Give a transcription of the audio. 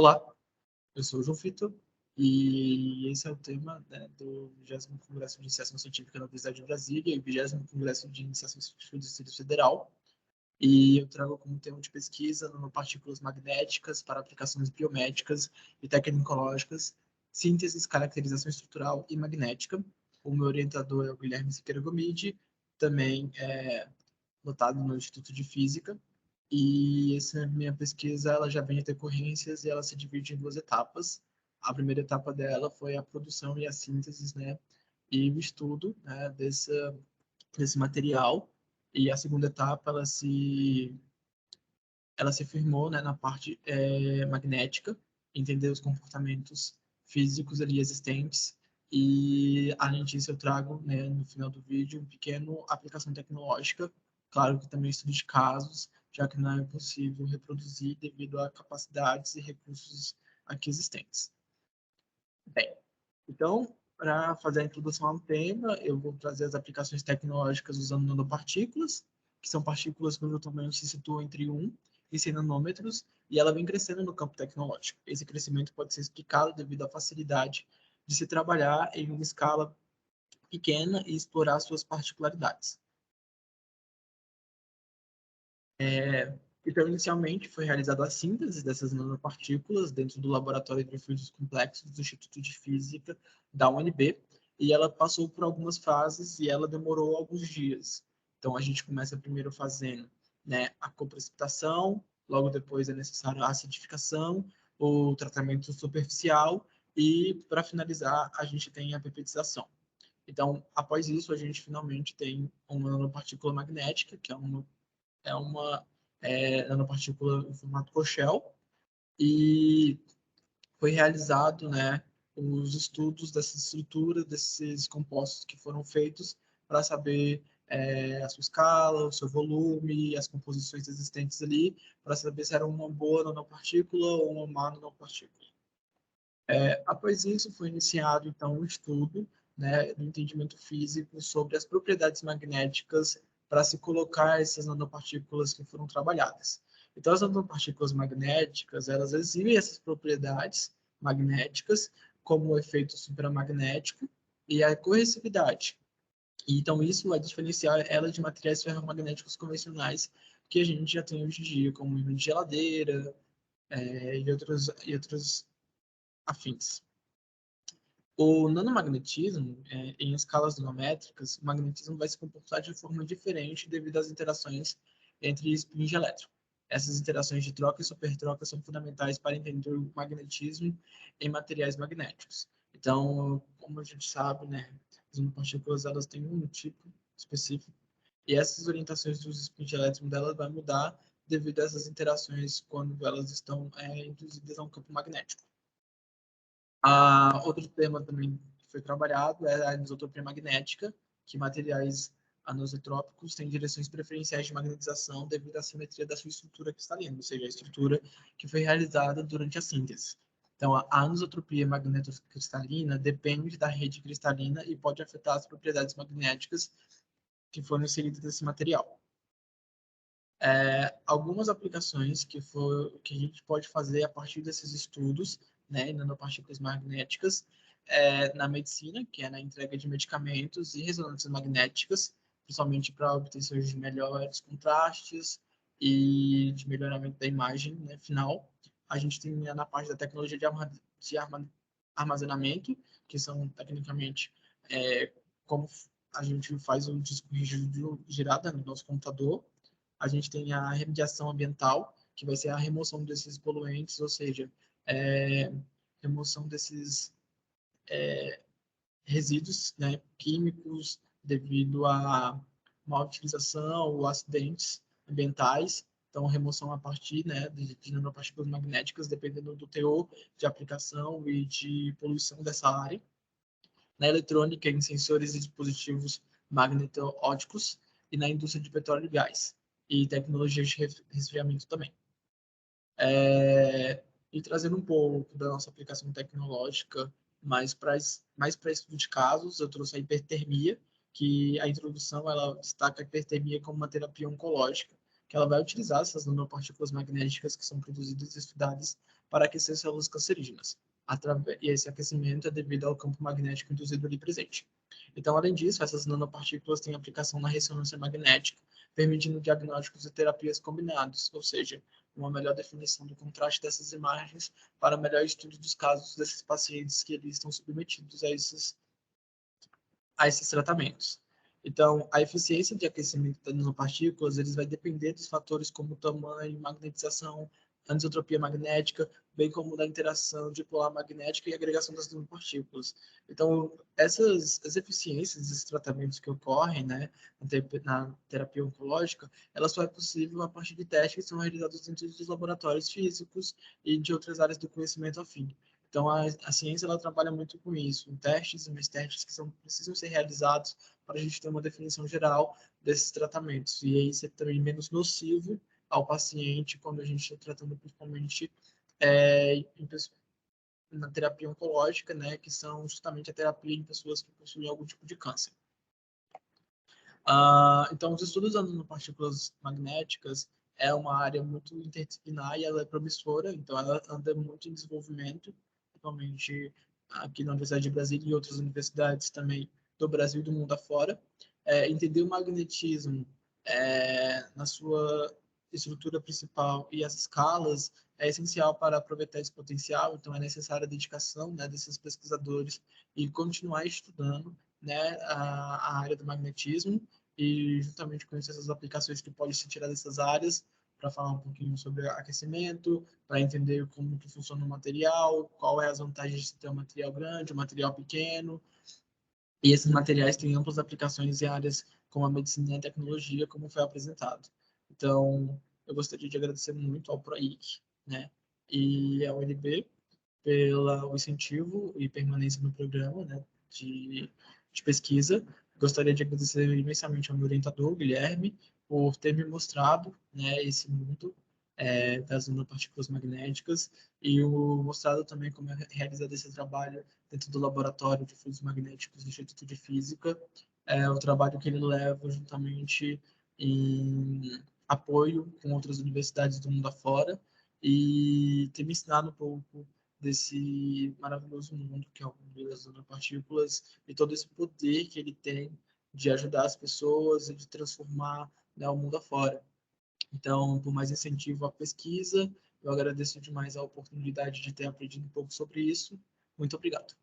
Olá, eu sou o João Vitor e esse é o tema, né, do 20º Congresso de Iniciação Científica da Universidade de Brasília e o 20º Congresso de Iniciação Científica do Distrito Federal. E eu trago como tema de pesquisa nanopartículas magnéticas para aplicações biomédicas e tecnológicas, síntese, caracterização estrutural e magnética. O meu orientador é o Guilherme Siqueira Gomide, também notado no Instituto de Física. E essa minha pesquisa ela já vem em decorrências e ela se divide em duas etapas. A primeira etapa dela foi a produção e a síntese, né, e o estudo, né, desse material. E a segunda etapa ela se firmou, né, na parte magnética, entender os comportamentos físicos ali existentes. E além disso eu trago, né, no final do vídeo um pequeno aplicação tecnológica, claro que também estudo de casos, já que não é possível reproduzir devido a capacidades e recursos aqui existentes. Bem, então, para fazer a introdução ao tema, eu vou trazer as aplicações tecnológicas usando nanopartículas, que são partículas cujo tamanho se situa entre 1 e 100 nanômetros, e ela vem crescendo no campo tecnológico. Esse crescimento pode ser explicado devido à facilidade de se trabalhar em uma escala pequena e explorar suas particularidades. Então, inicialmente, foi realizada a síntese dessas nanopartículas dentro do Laboratório de Fluidos Complexos do Instituto de Física da UNB, e ela passou por algumas fases e ela demorou alguns dias. Então, a gente começa primeiro fazendo, né, a coprecipitação, logo depois é necessário a acidificação, o tratamento superficial, e, para finalizar, a gente tem a peptização. Então, após isso, a gente finalmente tem uma nanopartícula magnética, que é uma nanopartícula em formato Corchel, e foi realizado, né, os estudos dessa estrutura, desses compostos que foram feitos para saber a sua escala, o seu volume, as composições existentes ali, para saber se era uma boa nanopartícula ou uma má nanopartícula. Após isso, foi iniciado, então, um estudo, né, do entendimento físico sobre as propriedades magnéticas para se colocar essas nanopartículas que foram trabalhadas. Então, as nanopartículas magnéticas, elas exibem essas propriedades magnéticas, como o efeito supramagnético e a corrosividade. Então, isso vai diferenciar ela de materiais ferromagnéticos convencionais que a gente já tem hoje em dia, como ímã de geladeira, e outros afins. O nanomagnetismo, em escalas geométricas, o magnetismo vai se comportar de forma diferente devido às interações entre spins elétricos. Essas interações de troca e supertroca são fundamentais para entender o magnetismo em materiais magnéticos. Então, como a gente sabe, né, as nanopartículas elas têm um tipo específico e essas orientações dos spins elétricos delas vai mudar devido a essas interações quando elas estão induzidas a um campo magnético. Outro tema também que foi trabalhado é a anisotropia magnética, que materiais anisotrópicos têm direções preferenciais de magnetização devido à simetria da sua estrutura cristalina, ou seja, a estrutura que foi realizada durante a síntese. Então, a anisotropia magnetocristalina depende da rede cristalina e pode afetar as propriedades magnéticas que foram inseridas nesse material. Algumas aplicações que a gente pode fazer a partir desses estudos, né, nanopartículas magnéticas, na medicina, que é na entrega de medicamentos e ressonâncias magnéticas, principalmente para obtenção de melhores contrastes e de melhoramento da imagem, né, final. A gente tem na parte da tecnologia de armazenamento, que são tecnicamente como a gente faz o disco rígido girar no nosso computador. A gente tem a remediação ambiental, que vai ser a remoção desses poluentes, ou seja, remoção desses resíduos, né, químicos devido a má utilização ou acidentes ambientais. Então, remoção a partir, né, de nanopartículas magnéticas, dependendo do teor de aplicação e de poluição dessa área. Na eletrônica, em sensores e dispositivos magneto-óticos e na indústria de petróleo e gás e tecnologias de resfriamento também. E trazendo um pouco da nossa aplicação tecnológica mais para estudo de casos, eu trouxe a hipertermia, que a introdução ela destaca a hipertermia como uma terapia oncológica, que ela vai utilizar essas nanopartículas magnéticas que são produzidas e estudadas para aquecer células cancerígenas. E esse aquecimento é devido ao campo magnético induzido ali presente. Então, além disso, essas nanopartículas têm aplicação na ressonância magnética, permitindo diagnósticos e terapias combinados, ou seja, uma melhor definição do contraste dessas imagens para melhor estudo dos casos desses pacientes que eles estão submetidos a esses tratamentos. Então, a eficiência de aquecimento das nanopartículas eles vai depender dos fatores como tamanho, magnetização, anisotropia magnética, bem como da interação dipolar magnética e agregação das nanopartículas. Então, as eficiências desses tratamentos que ocorrem, né, na terapia oncológica, ela só é possível a partir de testes que são realizados dentro dos laboratórios físicos e de outras áreas do conhecimento afim. Então, a ciência ela trabalha muito com isso, em testes e mais testes que precisam ser realizados para a gente ter uma definição geral desses tratamentos. E aí ser também menos nocivo ao paciente quando a gente está tratando principalmente na terapia oncológica, né, que são justamente a terapia em pessoas que possuem algum tipo de câncer. Então, os estudos das nanopartículas magnéticas é uma área muito interdisciplinar e ela é promissora, então ela anda muito em desenvolvimento, principalmente aqui na Universidade de Brasília e outras universidades também do Brasil e do mundo afora. Entender o magnetismo na sua estrutura principal e as escalas é essencial para aproveitar esse potencial, então é necessária a dedicação, né, desses pesquisadores e continuar estudando, né, a área do magnetismo e juntamente com isso, essas aplicações que podem ser tiradas dessas áreas para falar um pouquinho sobre aquecimento, para entender como que funciona o material, qual é as vantagens de ter um material grande, um material pequeno. E esses materiais têm amplas aplicações em áreas como a medicina e a tecnologia, como foi apresentado. Então, eu gostaria de agradecer muito ao PROIC, né, e ao UNB pelo incentivo e permanência no programa, né, de pesquisa. Gostaria de agradecer imensamente ao meu orientador, Guilherme, por ter me mostrado, né, esse mundo das nanopartículas magnéticas e mostrado também como é realizado esse trabalho dentro do laboratório de fluidos magnéticos do Instituto de Física, o trabalho que ele leva juntamente em apoio com outras universidades do mundo afora e ter me ensinado um pouco desse maravilhoso mundo que é o mundo das nanopartículas e todo esse poder que ele tem de ajudar as pessoas e de transformar, né, o mundo afora. Então, por mais incentivo à pesquisa, eu agradeço demais a oportunidade de ter aprendido um pouco sobre isso. Muito obrigado.